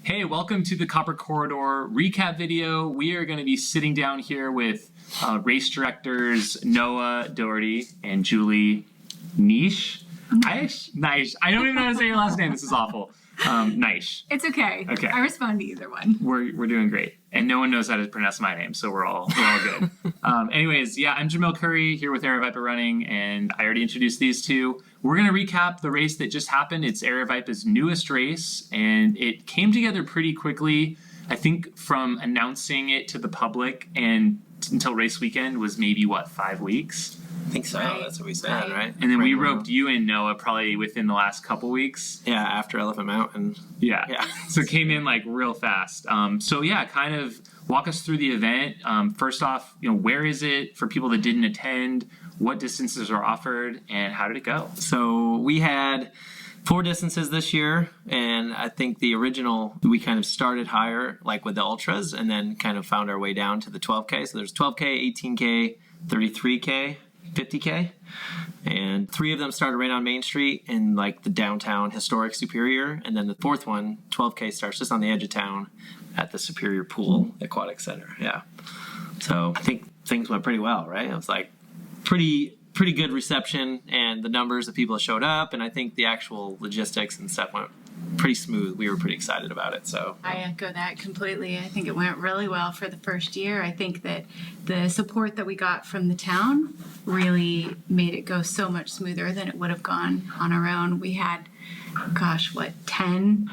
Hey, welcome to the Copper Corridor recap video. We are going to be sitting down here with race directors Noah Doherty and Julie Niche. Nice. I don't even know how to say your last name. This is awful. Nice. It's okay. Okay. I respond to either one. We're doing great. And no one knows how to pronounce my name, so we're all good. Anyways, yeah, I'm Jamil Curry here with Aravaipa Running, and I already introduced these two. We're going to recap the race that just happened. It's Aravaipa's newest race, and it came together pretty quickly. I think from announcing it to the public and until race weekend was maybe, 5 weeks? I think so. Right. That's what we said, right? And then we Right. roped you in, Noah, probably within the last couple weeks. Yeah, after Elephant Mountain. Yeah. So it came in real fast. Kind of walk us through the event. First off, where is it for people that didn't attend? What distances are offered, and how did it go? So we had 4 distances this year, and I think the original, we kind of started higher, with the ultras, and then kind of found our way down to the 12K. So there's 12K, 18K, 33K, 50K, and 3 of them started right on Main Street in the downtown historic Superior, and then the 4th one, 12K, starts just on the edge of town at the Superior Pool Aquatic Center. Yeah. So I think things went pretty well, right? It was pretty good reception, and the numbers of people that showed up, and I think the actual logistics and stuff went pretty smooth. We were pretty excited about it. So I echo that completely. I think it went really well for the first year. I think that the support that we got from the town really made it go so much smoother than it would have gone on our own. We had, 10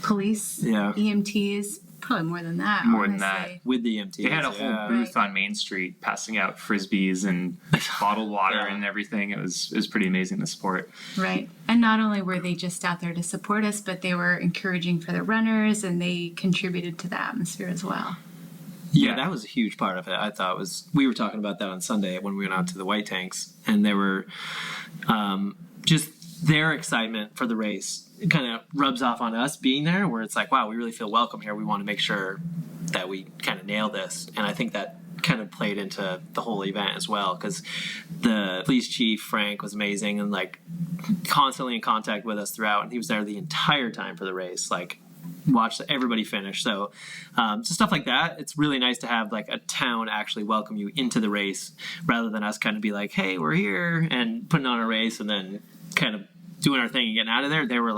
police, EMTs, probably more than that. More than that. with the EMTs, They had a whole booth on Main Street passing out frisbees and bottled water and everything. It was pretty amazing, the support. Right. And not only were they just out there to support us, but they were encouraging for the runners, and they contributed to the atmosphere as well. Yeah, that was a huge part of it. I thought we were talking about that on Sunday when we went out to the White Tanks, and they were just their excitement for the race. It kind of rubs off on us being there, where it's wow, we really feel welcome here. We want to make sure that we kind of nail this. And I think that kind of played into the whole event as well, because the police chief, Frank, was amazing and constantly in contact with us throughout. And he was there the entire time for the race, watched everybody finish. So just stuff like that. It's really nice to have a town actually welcome you into the race, rather than us kind of be hey, we're here and putting on a race and then kind of doing our thing and getting out of there. They were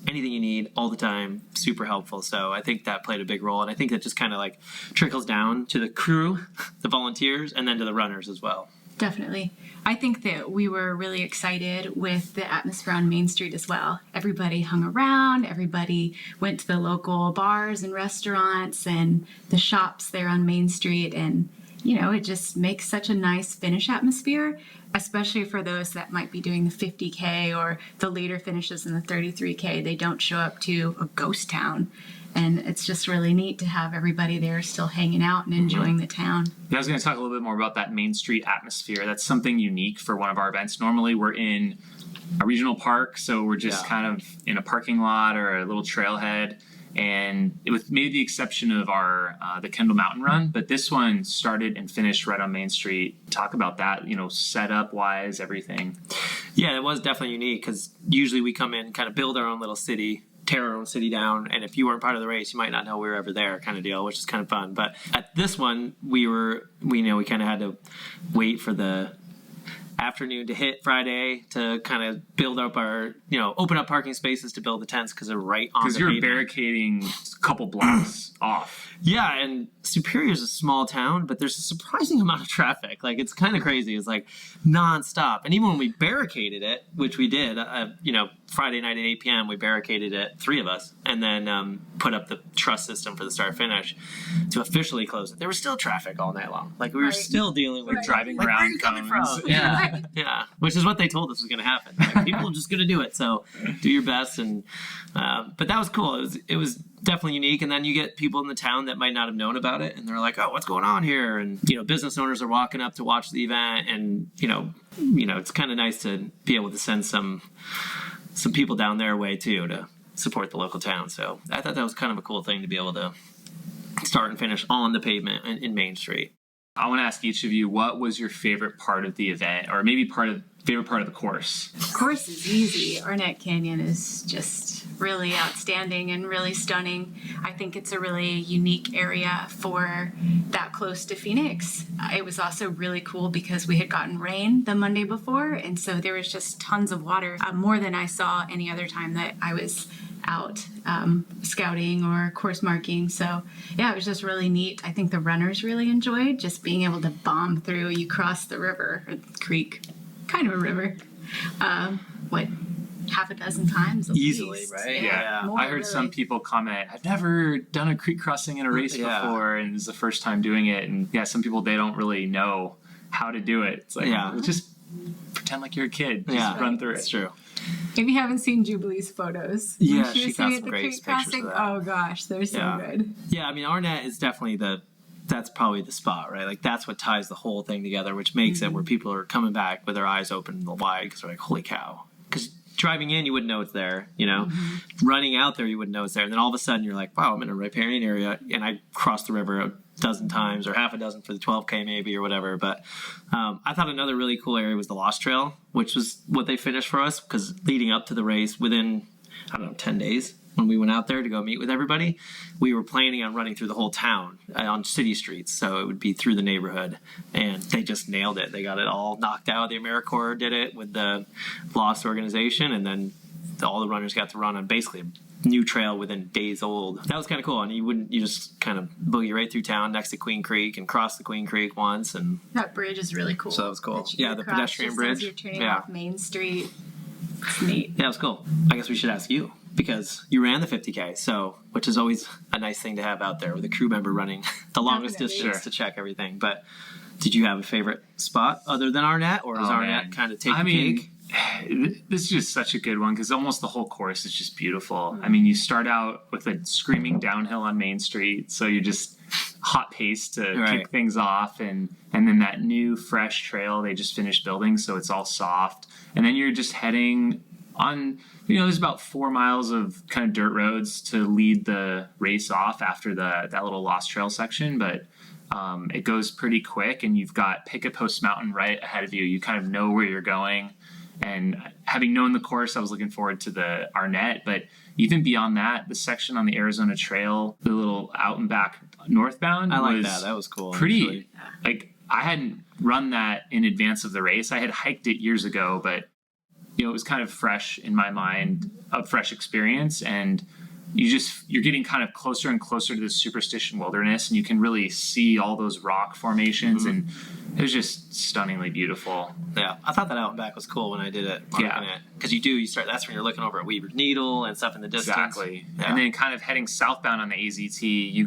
anything you need all the time, super helpful. So I think that played a big role. And I think that just kind of trickles down to the crew, the volunteers, and then to the runners as well. Definitely. I think that we were really excited with the atmosphere on Main Street as well. Everybody hung around, everybody went to the local bars and restaurants and the shops there on Main Street, and it just makes such a nice finish atmosphere, especially for those that might be doing the 50K or the later finishes in the 33K. They don't show up to a ghost town. And it's just really neat to have everybody there still hanging out and enjoying the town. Yeah, I was going to talk a little bit more about that Main Street atmosphere. That's something unique for one of our events. Normally we're in a regional park, so we're just kind of in a parking lot or a little trailhead. And with maybe the exception of our the Kendall Mountain Run, but this one started and finished right on Main Street. Talk about that, setup wise, everything. Yeah, it was definitely unique, because usually we come in and kind of build our own little city, tear our own city down, and if you weren't part of the race, you might not know we were ever there, kind of deal, which is kind of fun. But at this one, we kind of had to wait for the afternoon to hit Friday to kind of build up our, open up parking spaces to build the tents, because they're right on the pavement. Because you're barricading a couple blocks off. Yeah, and Superior is a small town, but there's a surprising amount of traffic. It's kind of crazy. It's nonstop. And even when we barricaded it, which we did, Friday night at 8 p.m., we barricaded it, 3 of us, and then put up the truss system for the start finish to officially close it. There was still traffic all night long. We were still dealing with driving around. Where are you coming from? Yeah, yeah. Which is what they told us was going to happen. People are just going to do it. So do your best. And but that was cool. It was definitely unique. And then you get people in the town that might not have known about it, and they're like, "Oh, what's going on here?" And business owners are walking up to watch the event, and it's kind of nice to be able to send some people down their way too to support the local town. So I thought that was kind of a cool thing to be able to start and finish on the pavement in Main Street. I want to ask each of you, what was your favorite part of the event, or maybe part of favorite part of the course? Course is easy. Arnett Canyon is just really outstanding and really stunning. I think it's a really unique area for that close to Phoenix. It was also really cool because we had gotten rain the Monday before, and so there was just tons of water, more than I saw any other time that I was out scouting or course marking. So yeah, it was just really neat. I think the runners really enjoyed just being able to bomb through. You cross the river, or creek, kind of a river, half a dozen times at Easily, least. right? Yeah. More, I heard some really. people comment, I've never done a creek crossing in a race before, and it's the first time doing it. And yeah, some people, they don't really know how to do it. It's like, just pretend like you're a kid. Just run through It's it. true. If you haven't seen Jubilee's photos, when Yeah, she she was got sitting some at the great creek pictures crossing, of that. oh gosh, they're so Yeah. good. Yeah, I mean, Arnett is definitely that's probably the spot, right? Like, that's what ties the whole thing together, which makes it where people are coming back with their eyes open wide because they're like, holy cow. Because driving in, you wouldn't know it's there, you know? Running out there, you wouldn't know it's there. And then all of a sudden, you're like, wow, I'm in a riparian area, and I crossed the river a dozen times, or half a dozen for the 12K maybe, or whatever. But I thought another really cool area was the Lost Trail, which was what they finished for us, because leading up to the race, within, 10 days, when we went out there to go meet with everybody, we were planning on running through the whole town on city streets. So it would be through the neighborhood, and they just nailed it. They got it all knocked out. The AmeriCorps did it with the Lost organization, and then all the runners got to run on basically a new trail within days old. That was kind of cool. And you just kind of boogie right through town next to Queen Creek and cross the Queen Creek once. And That bridge is really cool. So that was cool. that you Yeah, can the cross pedestrian just bridge. As you're turning Yeah. off Main Street. It's neat. yeah, it was cool. I guess we should ask you, because you ran the 50K, so which is always a nice thing to have out there with a crew member running the longest Definitely. distance to check everything. But did you have a favorite spot other than Arnett, or is Oh, Arnett man. kind of take I the mean, cake? this is just such a good one because almost the whole course is just beautiful. I mean, you start out with a screaming downhill on Main Street, so you're just hot pace to Right. kick things off, and then that new fresh trail they just finished building, so it's all soft, and then you're just heading on. There's about 4 miles of kind of dirt roads to lead the race off after that little Lost Trail section, but it goes pretty quick, and you've got Picket Post Mountain right ahead of you. You kind of know where you're going. And having known the course, I was looking forward to the Arnett. But even beyond that, the section on the Arizona Trail, the little out and back northbound, I like was that. That was cool. pretty. actually. Like, I hadn't run that in advance of the race. I had hiked it years ago, but it was kind of fresh in my mind, a fresh experience. And you're getting kind of closer and closer to this superstition wilderness, and you can really see all those rock formations, and it was just stunningly beautiful. Yeah, I thought that out and back was cool when I did it. Yeah. Because you start, that's when you're looking over at Weaver's Needle and stuff in the distance. Exactly. Yeah. And then kind of heading southbound on the AZT,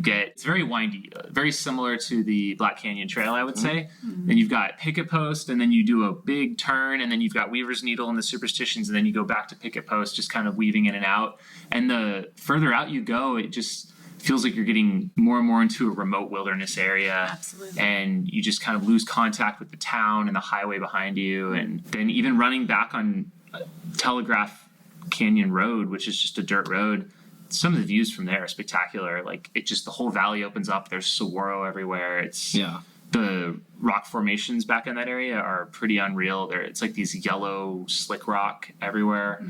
it's very windy, very similar to the Black Canyon Trail, I would say. Then you've got Picket Post, and then you do a big turn, and then you've got Weaver's Needle and the Superstitions, and then you go back to Picket Post, just kind of weaving in and out. And the further out you go, it just feels like you're getting more and more into a remote wilderness area. Absolutely. And you just kind of lose contact with the town and the highway behind you. And then even running back on Telegraph Canyon Road, which is just a dirt road, some of the views from there are spectacular. Like, the whole valley opens up. There's saguaro everywhere. The rock formations back in that area are pretty unreal. It's like these yellow slick rock everywhere.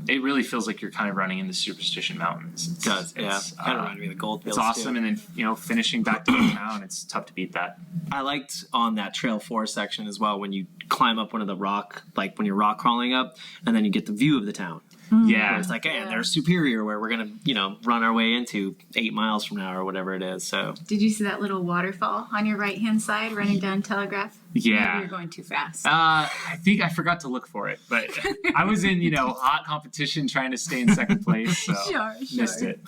It really feels like you're kind of running in the Superstition Mountains. It does, yeah. Kind of reminded me of the Goldfields. It's awesome. Too. And then, finishing back to the town, it's tough to beat that. I liked on that Trail 4 section as well when you climb up one of the rock, like when you're rock crawling up, and then you get the view of the town. Yeah. Where it's like, hey, and there's Superior, where we're going to, run our way into 8 miles from now or whatever it is. So Did you see that little waterfall on your right-hand side running down Telegraph? Yeah. Maybe you're going too fast. I think I forgot to look for it, but I was in, hot competition trying to stay in second place, so Sure. missed it.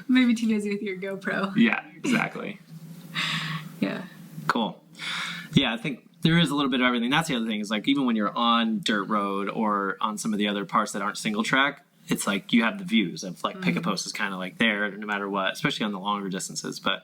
Maybe too busy with your GoPro. Yeah, exactly. Yeah. cool. Yeah, I think there is a little bit of everything. That's the other thing is like even when you're on dirt road or on some of the other parts that aren't single track, it's like you have the views of like Picket Post is kind of like there no matter what, especially on the longer distances. But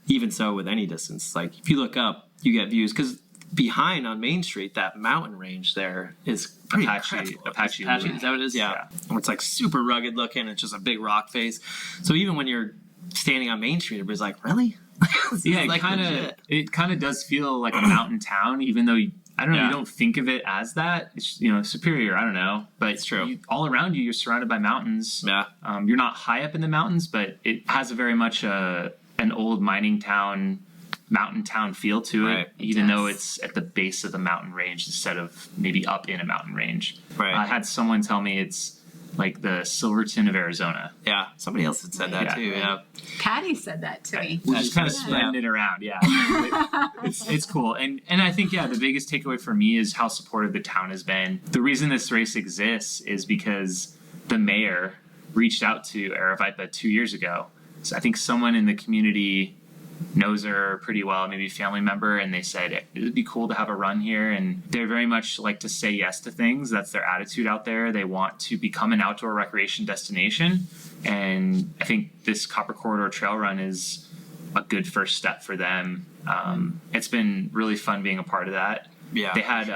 even so with any distance, like if you look up, you get views because behind on Main Street, that mountain range there is pretty Apache. Apache, is that what it is? Yeah. Where it's like super rugged looking. It's just a big rock face. So even when you're standing on Main Street, everybody's like, really? Yeah, like it kind of does feel like a mountain town, even though I don't know. Yeah. You don't think of it as that. It's, Superior. I don't know, but It's true. All around you, you're surrounded by mountains. Yeah. You're not high up in the mountains, but it has a very much an old mining town, mountain town feel to it, Right. even though does. it's at the base of the mountain range instead of maybe up in a mountain range. Right. I had someone tell me it's like the Silverton of Arizona. Yeah. Somebody else had said that Yeah. too. Yeah. Patty said that to me. We're just kind of Yeah. spreading it around. Yeah. It's cool. And I think, the biggest takeaway for me is how supportive the town has been. The reason this race exists is because the mayor reached out to Aravaipa 2 years ago. So I think someone in the community knows her pretty well, maybe a family member, and they said it would be cool to have a run here. And they're very much like to say yes to things. That's their attitude out there. They want to become an outdoor recreation destination. And I think this Copper Corridor Trail Run is a good first step for them. It's been really fun being a part of that. Yeah. They had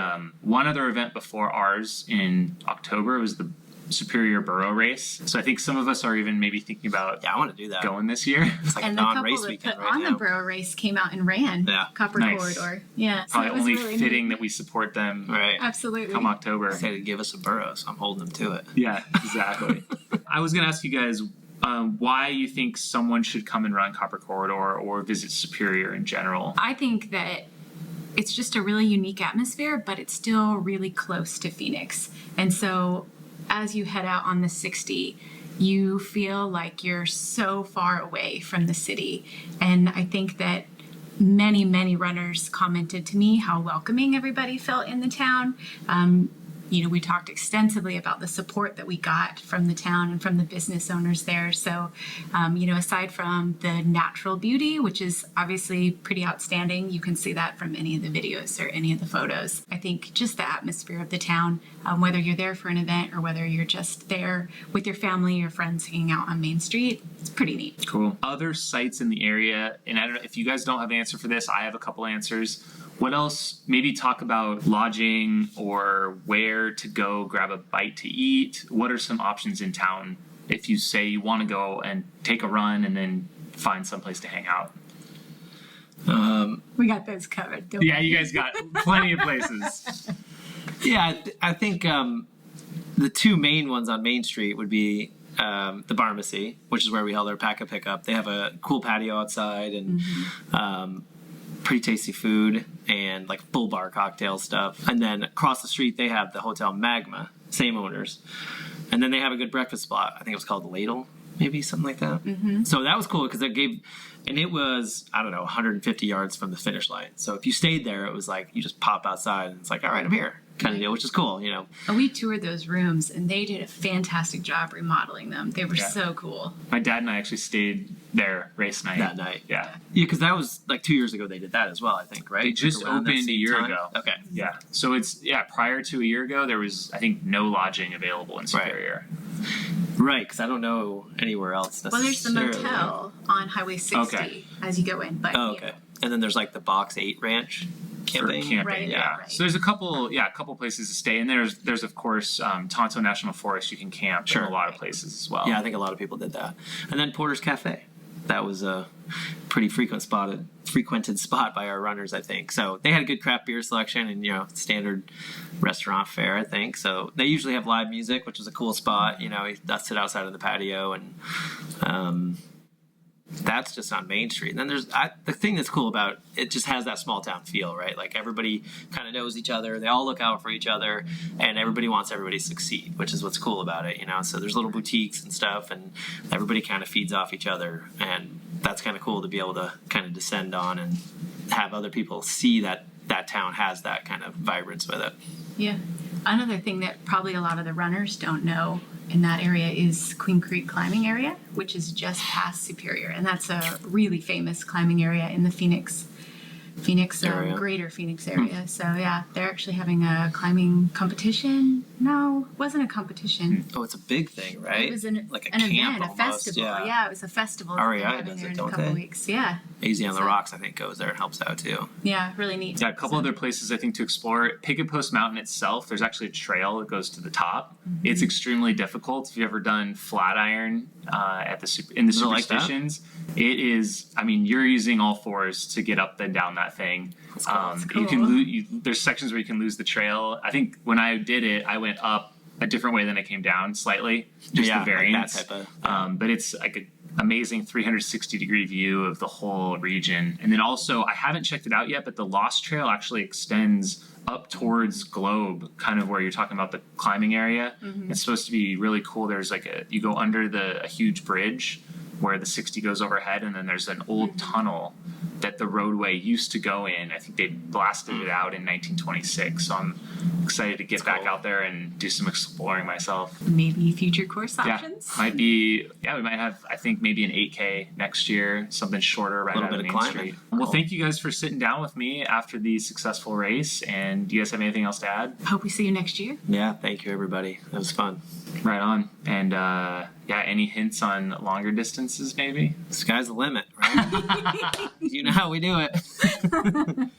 one other event before ours in October. It was the Superior Burro Race. So I think some of us are even maybe thinking about Yeah, I want to do that. going this year. It's like And a the couple non-race that weekend put right on now. the Bro race came out and ran Yeah. Copper Nice. Corridor. Yeah, so Probably it was only really fitting neat. that we support them Right. Absolutely. come October. They had to give us a burrow, so I'm holding them to it. Yeah, exactly. I was going to ask you guys why you think someone should come and run Copper Corridor or visit Superior in general. I think that it's just a really unique atmosphere, but it's still really close to Phoenix. And so as you head out on the 60, you feel like you're so far away from the city. And I think that many runners commented to me how welcoming everybody felt in the town. We talked extensively about the support that we got from the town and from the business owners there. So, aside from the natural beauty, which is obviously pretty outstanding, you can see that from any of the videos or any of the photos. I think just the atmosphere of the town, whether you're there for an event or whether you're just there with your family or friends hanging out on Main Street, it's pretty neat. Cool. Other sites in the area, and I don't know if you guys don't have an answer for this, I have a couple answers. What else? Maybe talk about lodging or where to go grab a bite to eat. What are some options in town if you say you want to go and take a run and then find someplace to hang out? We got those covered. Don't Yeah, you guys got plenty of places. Yeah, I think the two main ones on Main Street would be the Pharmacy, which is where we held our pack-up pickup. They have a cool patio outside and pretty tasty food and like full bar cocktail stuff. And then across the street, they have the Hotel Magma, same owners. And then they have a good breakfast spot. I think it was called the Ladle, maybe something like that. Mm-hmm. So that was cool because it was, 150 yards from the finish line. So if you stayed there, it was like you just pop outside and it's like, all right, I'm here kind of deal, which is cool, And we toured those rooms and they did a fantastic job remodeling them. They were Yeah. so cool. My dad and I actually stayed there race night. that night. Yeah. Yeah, because that was like 2 years ago they did that as well, I think, right? They just Like around that opened a same year time? ago. Okay. Yeah. So prior to a year ago, there was, I think, no lodging available in Superior. Right, because I don't know anywhere else Well, there's the necessarily. motel on Highway 60 Okay. as you go in. But Oh, okay. And then there's like the Box 8 Ranch For camping. camping, Right, yeah. right. So there's a couple places to stay, and there's of course Tonto National Forest. You can camp Sure. in a lot of places as well. Yeah, I think a lot of people did that. And then Porter's Cafe. That was a pretty frequented spot by our runners, I think. So they had a good craft beer selection and, standard restaurant fare, I think. So they usually have live music, which is a cool spot. You sit outside on the patio and that's just on Main Street. And then there's the thing that's cool about it, just has that small town feel, right? Like everybody kind of knows each other. They all look out for each other and everybody wants everybody to succeed, which is what's cool about it, So there's little boutiques and stuff and everybody kind of feeds off each other. And that's kind of cool to be able to kind of descend on and have other people see that that town has that kind of vibrance with it. Yeah. Another thing that probably a lot of the runners don't know in that area is Queen Creek climbing area, which is just past Superior. And that's a really famous climbing area in the Phoenix Area. greater Phoenix area. So yeah, they're actually having a climbing competition. No, it wasn't a competition. Oh, it's a big thing, right? It was an like a event, camp a almost. festival. Yeah. It was a festival. REI that they're having does there it, in don't a couple they? weeks. Yeah. Easy on the So- Rocks, I think, goes there and helps out too. Yeah, really neat. Yeah, a couple other places I think to explore. Picket Post Mountain itself, there's actually a trail that goes to the top. Mm-hmm. It's extremely difficult. If you've ever done Flatiron in the it like that? Superstitions, it is. I mean, you're using all fours to get up and down that thing. That's You can cool. there's sections where you can lose the trail. I think when I did it, I went up a different way than I came down slightly, just Yeah, the like variance. that type of- But it's like an amazing 360-degree view of the whole region. And then also, I haven't checked it out yet, but the Lost Trail actually extends up towards Globe, kind of where you're talking about the climbing area. It's supposed to be really cool. There's like you go under a huge bridge where the 60 goes overhead, and then there's an old tunnel that the roadway used to go in. I think they blasted it out in 1926. So I'm excited to get back cool. out there and do some exploring myself. Maybe future course Yeah, options. might be. Yeah, we might have. I think maybe an 8K next year, something shorter, right Little out of bit Main of climbing. Street. Well, Cool. thank you guys for sitting down with me after the successful race. And do you guys have anything else to add? Hope we see you next year. Yeah, thank you, everybody. That was fun. Right on. And yeah, any hints on longer distances, maybe? Sky's the limit, right? You know how we do it.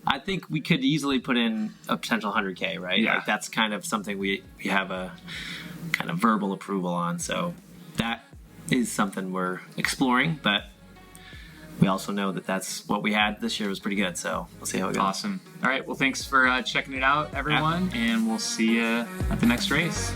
I think we could easily put in a potential 100K, right? Yeah. Like that's kind of something we have a kind of verbal approval on. So that is something we're exploring, but we also know that that's what we had this year was pretty good. So we'll see how it goes. Awesome. All right. Well, thanks for checking it out, everyone. And we'll see you at the next race.